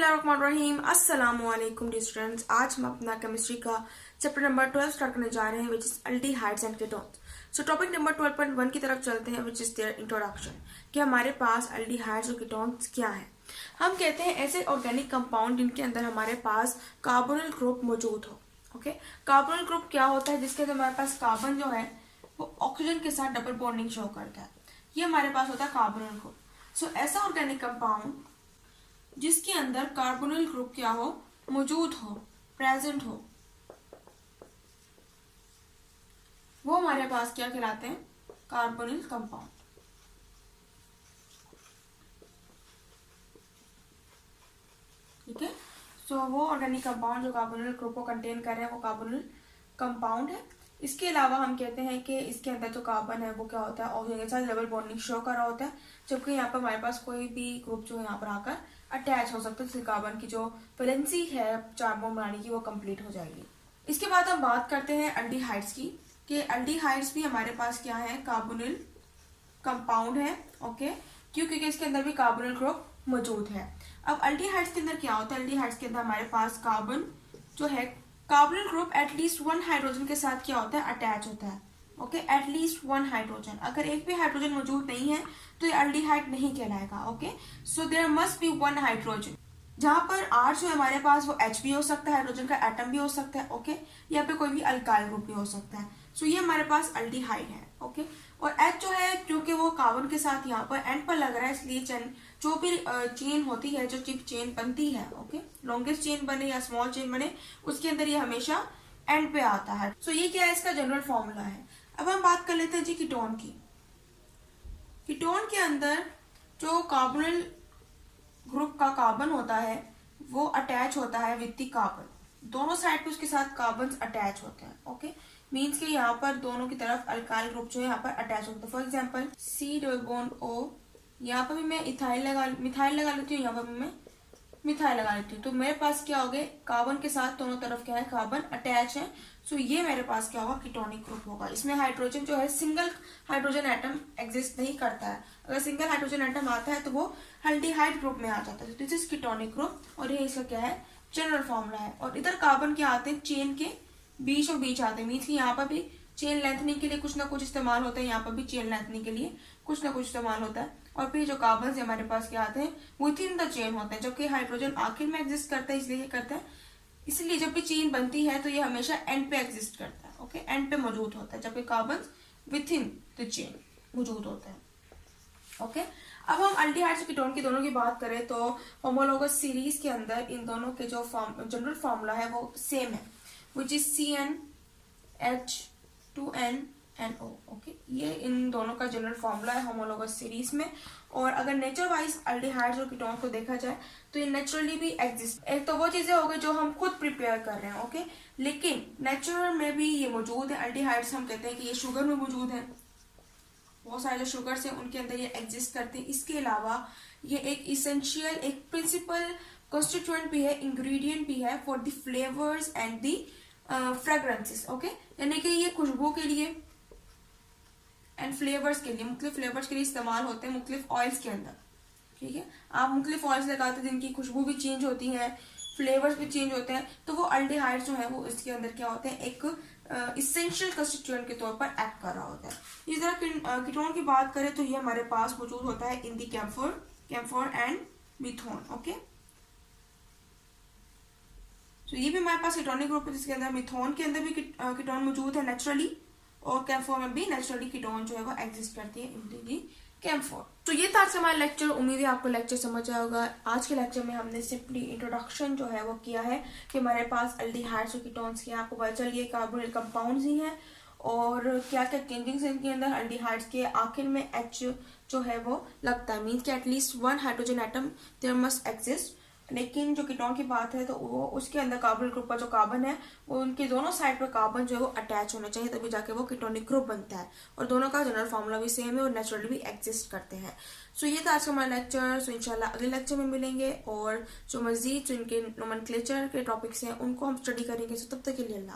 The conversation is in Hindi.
बिस्मिल्लाहिर्रहमानिर्रहीम। अस्सलामुअलैकुम डियर स्टूडेंट्स। आज हम अपना केमिस्ट्री का चैप्टर नंबर 12 स्टार्ट करने जा रहे हैं which is aldehydes and ketones. So topic number 12.1 की तरफ चलते हैं विच इज देयर इंट्रोडक्शन कि हमारे पास एल्डिहाइड्स और कीटोन्स क्या है। हम कहते हैं ऐसे ऑर्गेनिक कंपाउंड जिनके अंदर हमारे पास कार्बोनिल ग्रुप मौजूद हो। ओके, कार्बोनिल ग्रुप क्या होता है? जिसके अंदर हमारे पास कार्बन जो है वो ऑक्सीजन के साथ डबल बॉन्डिंग शो करता है। ये हमारे पास होता है कार्बोनिल ग्रुप। सो ऐसा ऑर्गेनिक कंपाउंड जिसके अंदर कार्बोनिल ग्रुप क्या हो, मौजूद हो, प्रेजेंट हो, वो हमारे पास क्या कहलाते हैं? Carbonyl compound. ठीक है, सो वो ऑर्गेनिक कंपाउंड जो कार्बोनिल ग्रुप को कंटेन कर रहे हैं वो कार्बोनिल कंपाउंड है। इसके अलावा हम कहते हैं कि इसके अंदर जो कार्बन है वो क्या होता है, ऑक्सीजन के साथ डबल बॉन्डिंग शो कर रहा होता है, जबकि यहाँ पर हमारे पास कोई भी ग्रुप जो है यहाँ पर आकर अटैच हो सकता है, जिससे कार्बन की जो वैलेंसी है चार बॉन्ड बनाने की वो कंप्लीट हो जाएगी। इसके बाद हम बात करते हैं एल्डिहाइड्स की कि एल्डिहाइड्स भी हमारे पास क्या है, कार्बोनिल कंपाउंड है। ओके, क्योंकि इसके अंदर भी कार्बोनिल ग्रुप मौजूद है। अब एल्डिहाइड्स के अंदर क्या होता है? एल्डिहाइड्स के अंदर हमारे पास कार्बन जो है, carbonyl group at least one hydrogen के साथ क्या होता है, अटैच होता है। Okay, at least one hydrogen. अगर एक भी हाइड्रोजन मौजूद नहीं है तो ये एल्डिहाइड नहीं कहलाएगा। Okay, so there must be one hydrogen. जहां पर आर जो है हमारे पास वो एच भी हो सकता है, हाइड्रोजन का एटम भी हो सकता है। ओके, यहाँ पे कोई भी अल्काइल ग्रुप भी हो सकता है। सो ये हमारे पास एल्डिहाइड है। ओके, और एच जो है क्योंकि वो कार्बन के साथ यहाँ पर एंड पर लग रहा है, इसलिए जो भी चेन होती है, जो चिप चेन बनती है, ओके, लॉन्गेस्ट चेन बने या स्मॉल चेन बने, उसके अंदर ये हमेशा एंड पे आता है। सो ये क्या है, इसका जनरल फॉर्मूला है। अब हम बात कर लेते हैं जी कीटोन की। कीटोन के अंदर जो कार्बोनिल ग्रुप का कार्बन होता है वो अटैच होता है विद द कार्बन। दोनों साइड पे उसके साथ कार्बन अटैच होते हैं। ओके, मीन्स के यहाँ पर दोनों की तरफ अल्काइल ग्रुप जो है यहाँ पर अटैच होता है। For example C double bond O, यहाँ पर भी मैं मिथाइल लगा लेती हूँ, यहाँ पर भी मैं मिथाइल लगा लेती हूँ। तो मेरे पास क्या हो गए, कार्बन के साथ दोनों तरफ क्या है, कार्बन अटैच है। सो ये मेरे पास क्या होगा, कीटोनिक ग्रुप होगा। इसमें हाइड्रोजन जो है, सिंगल हाइड्रोजन एटम एग्जिस्ट नहीं करता है। अगर सिंगल हाइड्रोजन एटम आता है तो वो एल्डिहाइड ग्रुप में आ जाता है। दिस इज कीटोनिक ग्रुप और ये इसका क्या है, जनरल फॉर्मूला है। और इधर कार्बन क्या आते हैं, चेन के बीचों बीच आते हैं। मीन्स की यहाँ पर भी चेन लेंथनिंग के लिए कुछ ना कुछ इस्तेमाल होता है, यहाँ पर भी चेन लेंथनिंग के लिए कुछ ना कुछ इस्तेमाल होता है। और फिर जो कार्बन हमारे पास क्या आते हैं, विथ इन द चेन होते हैं, जबकि हाइड्रोजन आखिर में एग्जिस्ट करता है, इसलिए ये करता है। इसलिए जब भी चेन बनती है तो ये हमेशा एंड पे एग्जिस्ट करता है। ओके, एंड पे मौजूद होता है, जबकि carbon with in the chain मौजूद होता है। ओके, अब हम एल्डिहाइड्स और कीटोन की दोनों की बात करें तो होमोलोगस सीरीज के अंदर इन दोनों के जो जनरल फॉर्मूला है वो सेम है, विच इज CnH2nNO। ओके, ये इन दोनों का जनरल फॉर्मूला है होमोलोगस सीरीज में। और अगर नेचर वाइज एल्डिहाइड्स और कीटोन को देखा जाए तो ये नेचुरली भी एग्जिस्ट। एक तो वो चीजें हो गई जो हम खुद प्रिपेयर कर रहे हैं। ओके, लेकिन नेचुरल में भी ये मौजूद है। एल्डिहाइड्स हम कहते हैं कि ये शुगर में मौजूद है, बहुत सारे जो शुगर्स हैं उनके अंदर ये एग्जिस्ट करते हैं। इसके अलावा ये एक इसेंशियल, एक प्रिंसिपल कॉन्स्टिट्यूएंट भी है, इंग्रेडिएंट भी है for the flavours and the fragrances. Okay, यानी कि ये खुशबू के लिए एंड फ्लेवर्स के लिए, मुख्तलिफ फ्लेवर्स के लिए इस्तेमाल होते हैं मुख्तलिफ ऑयल्स के अंदर। ठीक है, आप मुख्तलिफ ऑयल्स लगाते हैं जिनकी खुशबू भी चेंज होती है, फ्लेवर्स भी चेंज होते हैं, तो वो एल्डिहाइड्स जो है वो इसके अंदर क्या होते हैं, एक इसेंशियल कंस्टिट्यूएंट के तौर पर एक्ट कर रहा होता है। इस तरह कीटोन की बात करें तो ये हमारे पास मौजूद होता है इन दी कैम्फोर एंड मिथोन। ओके, तो ये भी हमारे पास कीटोनिक ग्रुप है, जिसके अंदर मिथोन के अंदर भी कीटोन मौजूद है नेचुरली, और कैम्फोर में भी नेचुरली कीटोन जो है वो एग्जिस्ट करती है इन दी कैम्फोर। तो ये था आज का हमारा लेक्चर। उम्मीद है आपको लेक्चर समझ आया होगा। आज के लेक्चर में हमने सिंपली इंट्रोडक्शन जो है वो किया है कि हमारे पास एल्डिहाइड्स और कीटोन्स के, आपको पता चलिए कार्बोनिल कंपाउंड्स ही हैं और क्या क्या चेंजिंग्स हैं इनके अंदर। एल्डिहाइड्स के आखिर में एच जो है वो लगता है, मीन्स कि at least one hydrogen atom there must exist. लेकिन जो कीटोन की बात है तो वो उसके अंदर कार्बोनिल ग्रुप का जो कार्बन है वो उनके दोनों साइड पर कार्बन जो है वो अटैच होना चाहिए, तभी जाके वो कीटोनिक ग्रुप बनता है। और दोनों का जनरल फॉर्मूला भी सेम है और नेचुरली भी एग्जिस्ट करते हैं। सो ये था आज का हमारा लेक्चर। सो इंशाल्लाह अगले लेक्चर में मिलेंगे और जो मजीद जो इनके नोमेनक्लेचर के टॉपिक्स हैं उनको हम स्टडी करेंगे। सो तब तक के लिए अल्लाह।